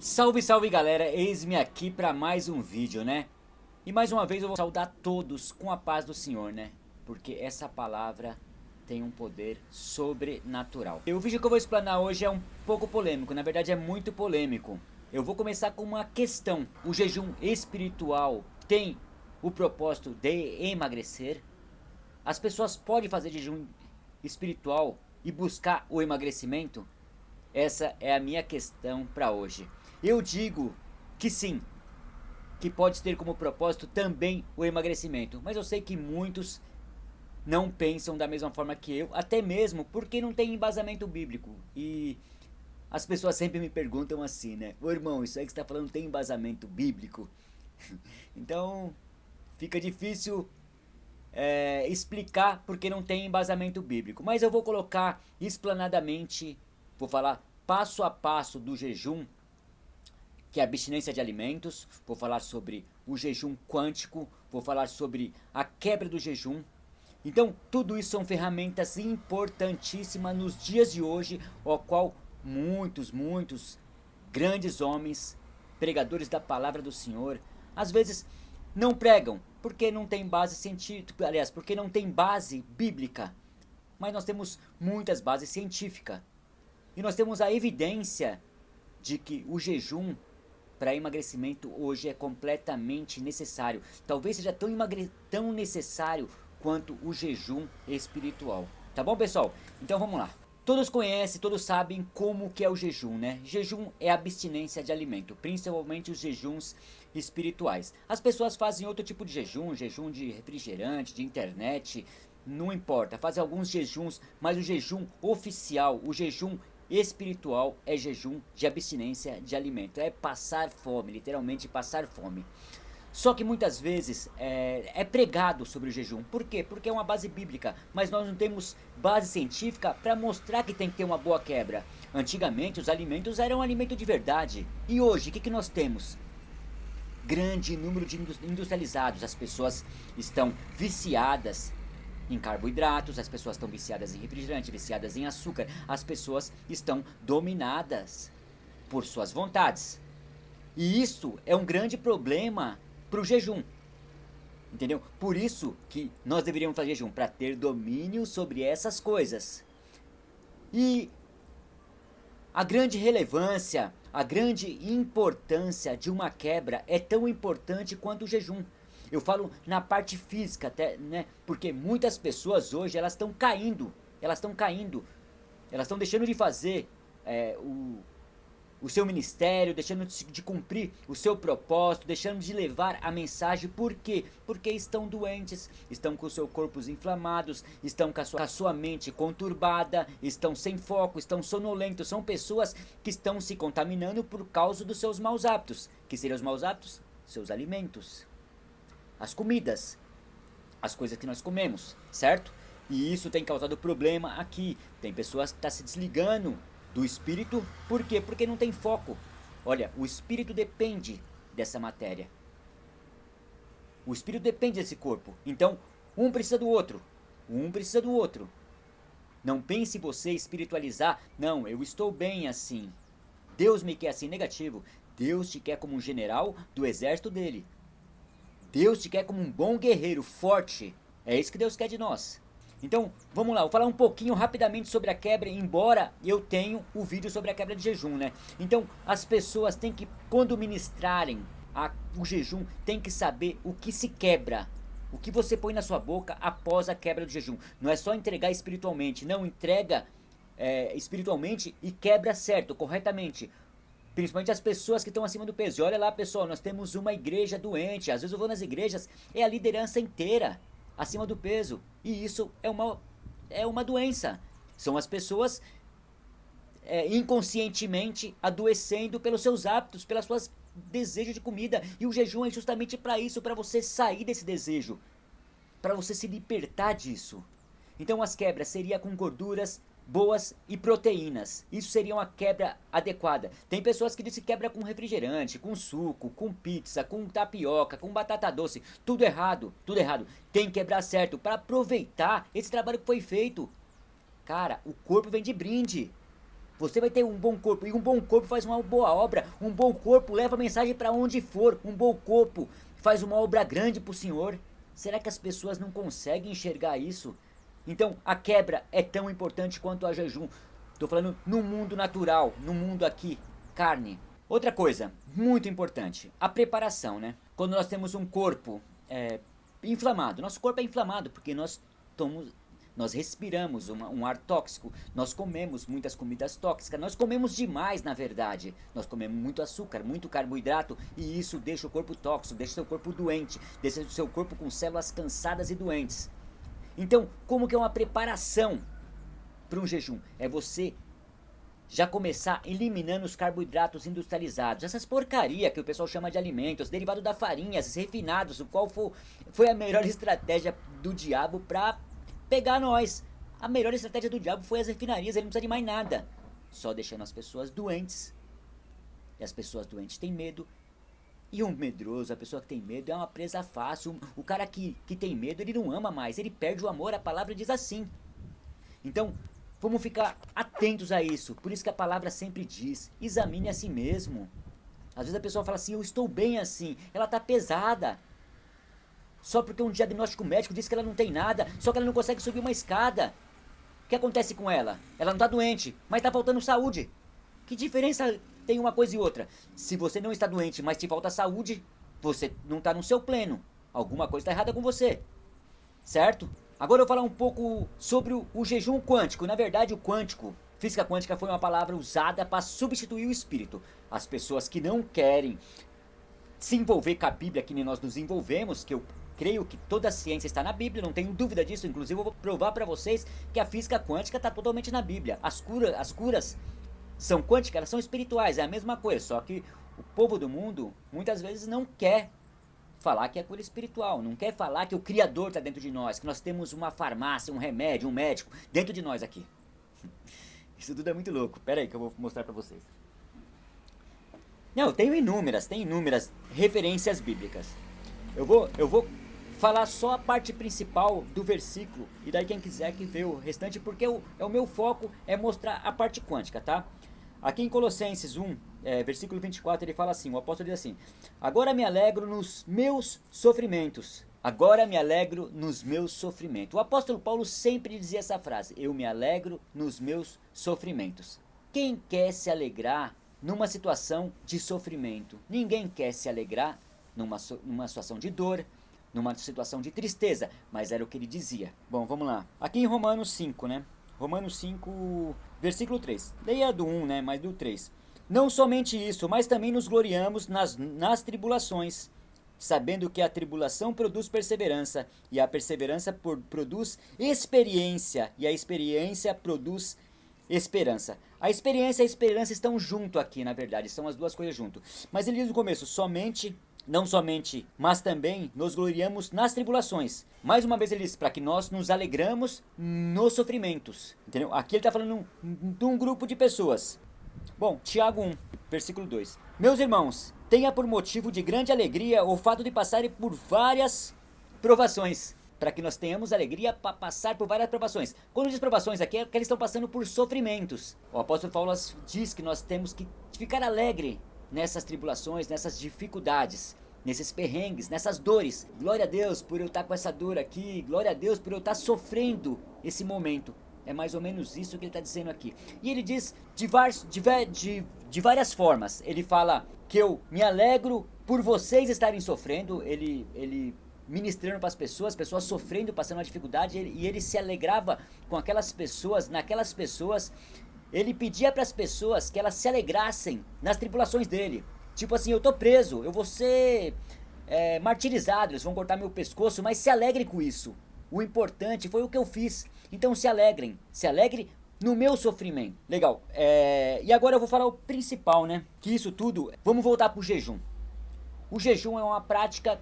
Salve, salve galera, eis-me aqui para mais um vídeo, né? E mais uma vez eu vou saudar todos com a paz do Senhor, né? Porque essa palavra tem um poder sobrenatural. E o vídeo que eu vou explanar hoje é um pouco polêmico, na verdade é muito polêmico. Eu vou começar com uma questão: o jejum espiritual tem o propósito de emagrecer? As pessoas podem fazer jejum espiritual e buscar o emagrecimento? Essa é a minha questão para hoje. Eu digo que sim, que pode ter como propósito também o emagrecimento, mas eu sei que muitos não pensam da mesma forma que eu, até mesmo porque não tem embasamento bíblico. E as pessoas sempre me perguntam assim, né? Ô irmão, isso aí que você está falando tem embasamento bíblico? Então fica difícil explicar porque não tem embasamento bíblico. Mas eu vou colocar explanadamente, vou falar passo a passo do jejum, que é a abstinência de alimentos, vou falar sobre o jejum quântico, vou falar sobre a quebra do jejum. Então, tudo isso são ferramentas importantíssimas nos dias de hoje, ao qual muitos grandes homens, pregadores da palavra do Senhor, às vezes não pregam, porque não tem base científica, aliás, porque não tem base bíblica. Mas nós temos muitas bases científicas. E nós temos a evidência de que o jejum para emagrecimento hoje é completamente necessário. Talvez seja tão necessário quanto o jejum espiritual. Tá bom, pessoal? Então vamos lá. Todos conhecem, todos sabem como que é o jejum, né? Jejum é abstinência de alimento, principalmente os jejuns espirituais. As pessoas fazem outro tipo de jejum, jejum de refrigerante, de internet, não importa, fazem alguns jejuns, mas o jejum oficial, o jejum espiritual é jejum de abstinência de alimento, é passar fome, literalmente passar fome. Só que muitas vezes é pregado sobre o jejum. Por quê? Porque é uma base bíblica, mas nós não temos base científica para mostrar que tem que ter uma boa quebra. Antigamente os alimentos eram alimento de verdade. E hoje, o que nós temos? Grande número de industrializados. As pessoas estão viciadas em carboidratos, as pessoas estão viciadas em refrigerante, viciadas em açúcar. As pessoas estão dominadas por suas vontades. E isso é um grande problema para o jejum, entendeu? Por isso que nós deveríamos fazer jejum, para ter domínio sobre essas coisas. E a grande relevância, a grande importância de uma quebra é tão importante quanto o jejum. Eu falo na parte física até, né? Porque muitas pessoas hoje elas estão caindo, elas estão deixando de fazer o seu ministério, deixando de cumprir o seu propósito, deixando de levar a mensagem. Por quê? Porque estão doentes, estão com seus corpos inflamados, estão com a sua mente conturbada, estão sem foco, estão sonolentos. São pessoas que estão se contaminando por causa dos seus maus hábitos. Que seriam os maus hábitos? Seus alimentos, as comidas, as coisas que nós comemos, certo? E isso tem causado problema aqui. Tem pessoas que estão se desligando do espírito. Por quê? Porque não tem foco. Olha, o espírito depende dessa matéria. O espírito depende desse corpo. Então, um precisa do outro. Um precisa do outro. Não pense você espiritualizar. Não, eu estou bem assim. Deus me quer assim, negativo. Deus te quer como um general do exército dele. Deus te quer como um bom guerreiro, forte. É isso que Deus quer de nós. Então, vamos lá, vou falar um pouquinho rapidamente sobre a quebra, embora eu tenha o vídeo sobre a quebra de jejum, né? Então, as pessoas têm que, quando ministrarem o jejum, tem que saber o que se quebra. O que você põe na sua boca após a quebra do jejum. Não é só entregar espiritualmente, não, entrega espiritualmente e quebra certo, corretamente. Principalmente as pessoas que estão acima do peso. E olha lá, pessoal, nós temos uma igreja doente. Às vezes eu vou nas igrejas, é a liderança inteira acima do peso. E isso é uma doença. São as pessoas inconscientemente adoecendo pelos seus hábitos, pelas suas desejos de comida. E o jejum é justamente para isso, para você sair desse desejo, para você se libertar disso. Então as quebras seriam com gorduras boas e proteínas. Isso seria uma quebra adequada. Tem pessoas que dizem que quebra com refrigerante, com suco, com pizza, com tapioca, com batata doce. Tudo errado, tudo errado. Tem que quebrar certo para aproveitar esse trabalho que foi feito. Cara, o corpo vem de brinde. Você vai ter um bom corpo, e um bom corpo faz uma boa obra. Um bom corpo leva a mensagem para onde for. Um bom corpo faz uma obra grande para o Senhor. Será que as pessoas não conseguem enxergar isso? Então a quebra é tão importante quanto o jejum. Estou falando no mundo natural, no mundo aqui, carne. Outra coisa muito importante, a preparação, né? Quando nós temos um corpo inflamado, nosso corpo é inflamado porque nós respiramos um ar tóxico, nós comemos muitas comidas tóxicas, nós comemos demais na verdade, nós comemos muito açúcar, muito carboidrato e isso deixa o corpo tóxico, deixa o seu corpo doente, deixa o seu corpo com células cansadas e doentes. Então, como que é uma preparação para um jejum? É você já começar eliminando os carboidratos industrializados, essas porcaria que o pessoal chama de alimentos, derivado da farinha, esses refinados, o qual foi a melhor estratégia do diabo para pegar nós. A melhor estratégia do diabo foi as refinarias, ele não precisa de mais nada, só deixando as pessoas doentes. E as pessoas doentes têm medo. E um medroso, a pessoa que tem medo é uma presa fácil. O cara que tem medo, ele não ama mais, ele perde o amor, a palavra diz assim. Então, vamos ficar atentos a isso. Por isso que a palavra sempre diz, examine a si mesmo. Às vezes a pessoa fala assim, eu estou bem assim, ela está pesada. Só porque um diagnóstico médico diz que ela não tem nada, só que ela não consegue subir uma escada. O que acontece com ela? Ela não está doente, mas está faltando saúde. Que diferença tem uma coisa e outra? Se você não está doente, mas te falta saúde, você não está no seu pleno. Alguma coisa está errada com você. Certo? Agora eu vou falar um pouco sobre o jejum quântico. Na verdade, o quântico, física quântica foi uma palavra usada para substituir o espírito. As pessoas que não querem se envolver com a Bíblia, que nem nós nos envolvemos, que eu creio que toda a ciência está na Bíblia, não tenho dúvida disso. Inclusive eu vou provar para vocês que a física quântica está totalmente na Bíblia. As curas são quânticas, elas são espirituais, é a mesma coisa, só que o povo do mundo muitas vezes não quer falar que é cura espiritual, não quer falar que o Criador está dentro de nós, que nós temos uma farmácia, um remédio, um médico dentro de nós aqui. Isso tudo é muito louco, pera aí que eu vou mostrar para vocês. Não, tem inúmeras referências bíblicas. Eu vou falar só a parte principal do versículo, e daí quem quiser que vê o restante, porque o meu foco é mostrar a parte quântica, tá? Aqui em Colossenses 1, versículo 24, ele fala assim, o apóstolo diz assim, agora me alegro nos meus sofrimentos. Agora me alegro nos meus sofrimentos. O apóstolo Paulo sempre dizia essa frase, eu me alegro nos meus sofrimentos. Quem quer se alegrar numa situação de sofrimento? Ninguém quer se alegrar numa situação de dor, numa situação de tristeza, mas era o que ele dizia. Bom, vamos lá. Aqui em Romanos 5, né? Romanos 5, versículo 3. Leia do 1, né? Mas do 3. Não somente isso, mas também nos gloriamos nas tribulações, sabendo que a tribulação produz perseverança, e a perseverança produz experiência, e a experiência produz esperança. A experiência e a esperança estão junto aqui, na verdade, são as duas coisas junto. Mas ele diz no começo, não somente, mas também nos gloriamos nas tribulações. Mais uma vez ele diz, para que nós nos alegramos nos sofrimentos. Entendeu? Aqui ele está falando de um grupo de pessoas. Bom, Tiago 1, versículo 2. Meus irmãos, tenha por motivo de grande alegria o fato de passarem por várias provações, para que nós tenhamos alegria para passar por várias provações. Quando diz provações aqui, é que eles estão passando por sofrimentos. O apóstolo Paulo diz que nós temos que ficar alegre nessas tribulações, nessas dificuldades, nesses perrengues, nessas dores. Glória a Deus por eu estar com essa dor aqui, glória a Deus por eu estar sofrendo esse momento. É mais ou menos isso que ele está dizendo aqui. E ele diz de várias formas. Ele fala que eu me alegro por vocês estarem sofrendo, ele ministrando para as pessoas sofrendo, passando uma dificuldade, e ele se alegrava com aquelas pessoas, naquelas pessoas. Ele pedia para as pessoas que elas se alegrassem nas tribulações dele. Tipo assim, eu tô preso, eu vou ser martirizado, eles vão cortar meu pescoço, mas se alegre com isso. O importante foi o que eu fiz. Então se alegrem, se alegre no meu sofrimento. Legal, e agora eu vou falar o principal, né? Que isso tudo, vamos voltar pro jejum. O jejum é uma prática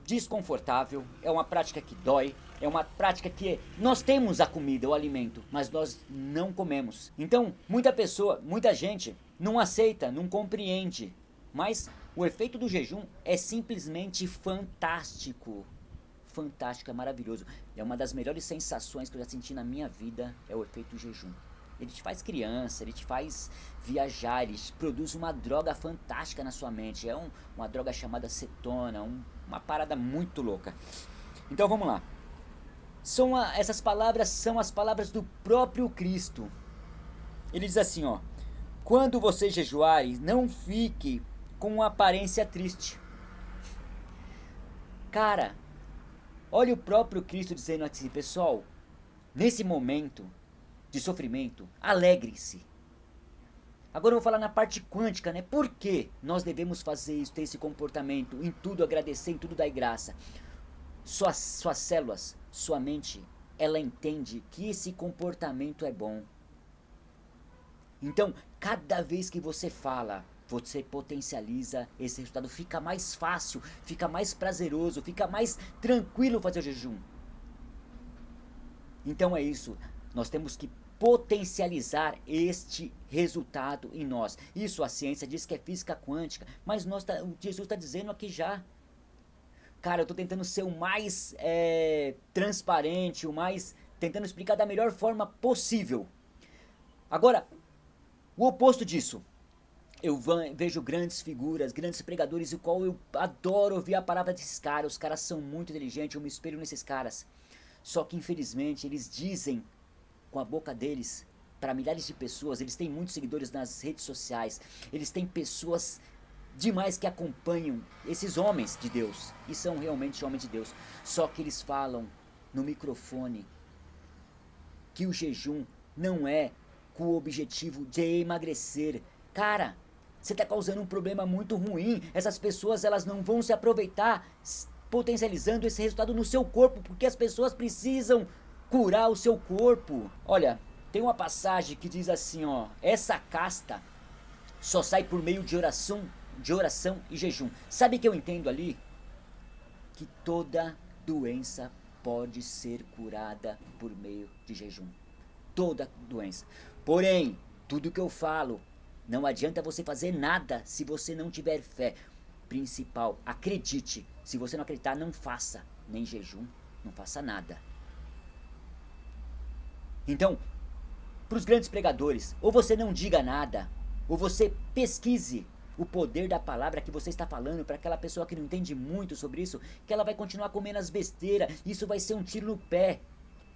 desconfortável, é uma prática que dói, é uma prática que nós temos a comida, o alimento, mas nós não comemos. Então, muita gente não aceita, não compreende, mas o efeito do jejum é simplesmente fantástico. Fantástico, é maravilhoso. É uma das melhores sensações que eu já senti na minha vida, é o efeito do jejum. Ele te faz criança, ele te faz viajar, ele te produz uma droga fantástica na sua mente. É uma droga chamada cetona, uma parada muito louca. Então vamos lá. Essas palavras são as palavras do próprio Cristo. Ele diz assim, ó: quando você jejuares, não fique com uma aparência triste. Cara, olha o próprio Cristo dizendo assim, pessoal, nesse momento de sofrimento, alegre-se. Agora eu vou falar na parte quântica, né? Por que nós devemos fazer isso, ter esse comportamento, em tudo agradecer, em tudo dar graça? Suas células, sua mente, ela entende que esse comportamento é bom. Então, cada vez que você fala, você potencializa esse resultado. Fica mais fácil, fica mais prazeroso, fica mais tranquilo fazer o jejum. Então é isso, nós temos que potencializar este resultado em nós. Isso a ciência diz que é física quântica, mas Jesus está dizendo aqui já. Cara, eu tô tentando ser o mais transparente, tentando explicar da melhor forma possível. Agora, o oposto disso. Eu vejo grandes figuras, grandes pregadores, o qual eu adoro ouvir a palavra desses caras. Os caras são muito inteligentes, eu me espelho nesses caras. Só que infelizmente eles dizem com a boca deles para milhares de pessoas, eles têm muitos seguidores nas redes sociais, eles têm pessoas demais que acompanham esses homens de Deus, e são realmente homens de Deus, só que eles falam no microfone que o jejum não é com o objetivo de emagrecer. Cara, você está causando um problema muito ruim. Essas pessoas, elas não vão se aproveitar potencializando esse resultado no seu corpo, porque as pessoas precisam curar o seu corpo. Olha, tem uma passagem que diz assim, ó: essa casta só sai por meio de oração e jejum. Sabe o que eu entendo ali? Que toda doença pode ser curada por meio de jejum. Toda doença. Porém, tudo que eu falo, não adianta você fazer nada se você não tiver fé. Principal, acredite. Se você não acreditar, não faça nem jejum, não faça nada. Então, para os grandes pregadores, ou você não diga nada, ou você pesquise o poder da palavra que você está falando para aquela pessoa que não entende muito sobre isso, que ela vai continuar comendo as besteiras, isso vai ser um tiro no pé.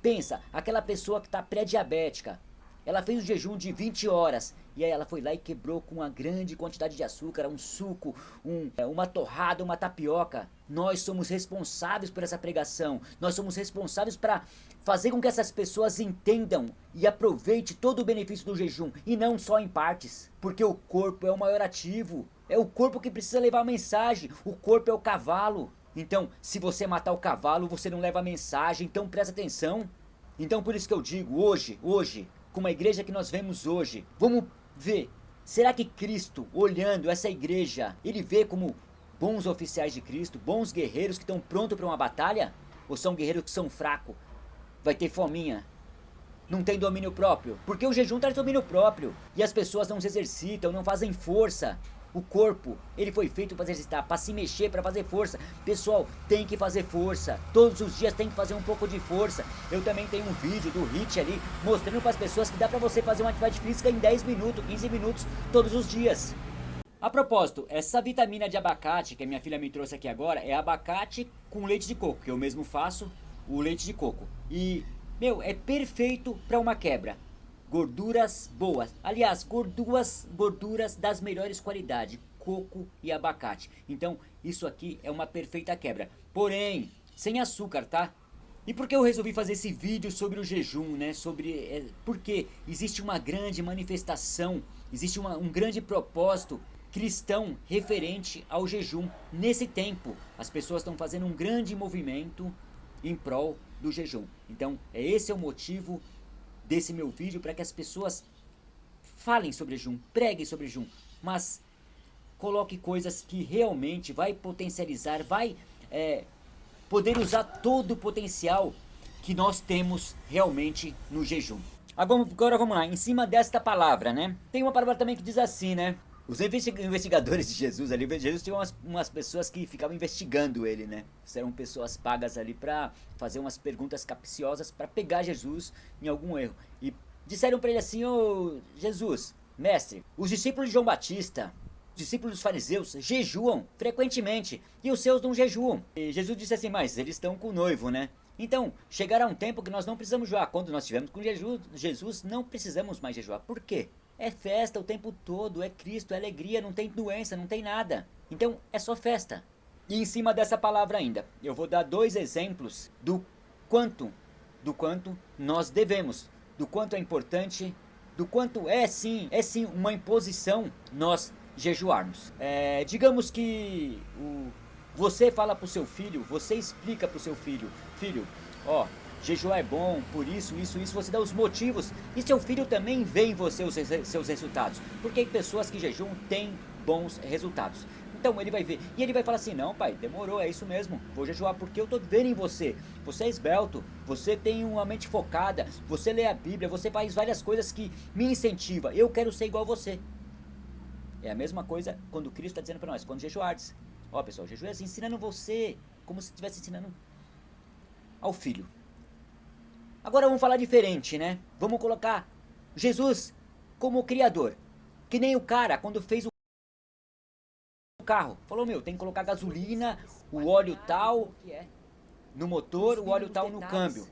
Pensa, aquela pessoa que está pré-diabética, ela fez um jejum de 20 horas, e aí ela foi lá e quebrou com uma grande quantidade de açúcar, um suco, uma torrada, uma tapioca. Nós somos responsáveis por essa pregação, nós somos responsáveis para fazer com que essas pessoas entendam e aproveitem todo o benefício do jejum, e não só em partes, porque o corpo é o maior ativo, é o corpo que precisa levar a mensagem, o corpo é o cavalo. Então, se você matar o cavalo, você não leva a mensagem, então presta atenção. Então por isso que eu digo, hoje, como a igreja que nós vemos hoje, vamos ver, será que Cristo, olhando essa igreja, ele vê como bons oficiais de Cristo, bons guerreiros que estão prontos para uma batalha? Ou são guerreiros que são fracos, vai ter fominha, não tem domínio próprio? Porque o jejum traz domínio próprio, e as pessoas não se exercitam, não fazem força. O corpo, ele foi feito para exercitar, para se mexer, para fazer força. Pessoal, tem que fazer força. Todos os dias tem que fazer um pouco de força. Eu também tenho um vídeo do HIIT ali, mostrando para as pessoas que dá para você fazer uma atividade física em 10 minutos, 15 minutos, todos os dias. A propósito, essa vitamina de abacate que a minha filha me trouxe aqui agora, é abacate com leite de coco, que eu mesmo faço o leite de coco. E, é perfeito para uma quebra. Gorduras boas, aliás, gorduras das melhores qualidades, coco e abacate. Então isso aqui é uma perfeita quebra, porém sem açúcar, tá? E por que eu resolvi fazer esse vídeo sobre o jejum, né? Porque existe uma grande manifestação, existe um grande propósito cristão referente ao jejum. Nesse tempo as pessoas estão fazendo um grande movimento em prol do jejum. Então esse é o motivo desse meu vídeo, para que as pessoas falem sobre jejum, preguem sobre jejum, mas coloque coisas que realmente vai potencializar, vai poder usar todo o potencial que nós temos realmente no jejum. Agora vamos lá, em cima desta palavra, né? Tem uma palavra também que diz assim, né? Os investigadores de Jesus ali, Jesus tinha umas pessoas que ficavam investigando ele, né? Eram pessoas pagas ali pra fazer umas perguntas capciosas pra pegar Jesus em algum erro. E disseram para ele assim: ô Jesus, mestre, os discípulos de João Batista, os discípulos dos fariseus, jejuam frequentemente e os seus não jejuam. E Jesus disse assim: mas eles estão com o noivo, né? Então, chegará um tempo que nós não precisamos jejuar. Quando nós estivermos com Jesus, não precisamos mais jejuar. Por quê? É festa o tempo todo, é Cristo, é alegria, não tem doença, não tem nada. Então, é só festa. E em cima dessa palavra ainda, eu vou dar 2 exemplos do quanto nós devemos, do quanto é importante, do quanto é sim uma imposição nós jejuarmos. Digamos que você fala pro seu filho, você explica pro seu filho: filho, ó, jejuar é bom, por isso, você dá os motivos, e seu filho também vê em você os seus resultados, porque pessoas que jejuam têm bons resultados. Então ele vai ver, e ele vai falar assim: não pai, demorou, é isso mesmo, vou jejuar porque eu tô vendo em você, você é esbelto, você tem uma mente focada, você lê a Bíblia, você faz várias coisas que me incentivam, eu quero ser igual a você. É a mesma coisa quando Cristo está dizendo para nós, quando jejuardes. Ó pessoal, jejum é assim, ensinando você, como se estivesse ensinando ao filho. Agora vamos falar diferente, né? Vamos colocar Jesus como criador, que nem o cara quando fez o carro, falou: meu, tem que colocar gasolina, o óleo tal no motor, o óleo tal no câmbio.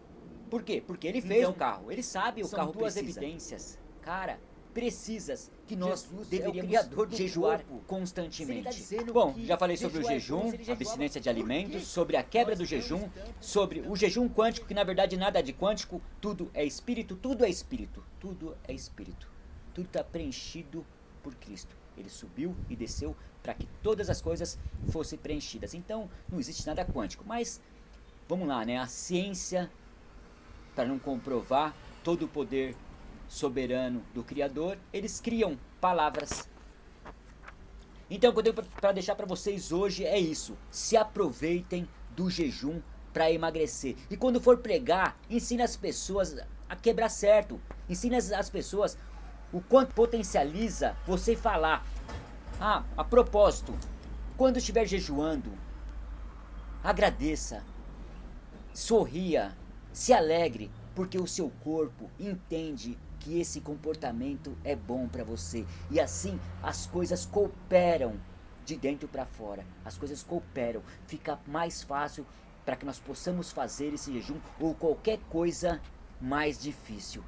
Por quê? Porque ele fez o carro, ele sabe o carro precisa. São duas evidências, cara, precisas que nós deveríamos jejuar constantemente. Bom, já falei sobre o jejum, abstinência de alimentos, sobre a quebra do jejum, sobre o jejum quântico, que na verdade nada é de quântico, tudo é espírito, tudo é espírito, tudo é espírito. Tudo está preenchido por Cristo. Ele subiu e desceu para que todas as coisas fossem preenchidas. Então, não existe nada quântico. Mas, vamos lá, né? A ciência, para não comprovar todo o poder soberano do Criador, eles criam palavras. Então, o que eu tenho para deixar para vocês hoje é isso: se aproveitem do jejum para emagrecer. E quando for pregar, ensine as pessoas a quebrar certo. Ensine as pessoas o quanto potencializa você falar. A propósito, quando estiver jejuando, agradeça, sorria, se alegre, porque o seu corpo entende que esse comportamento é bom para você. E assim as coisas cooperam de dentro para fora. As coisas cooperam. Fica mais fácil para que nós possamos fazer esse jejum ou qualquer coisa mais difícil.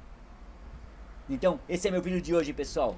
Então, esse é meu vídeo de hoje, pessoal.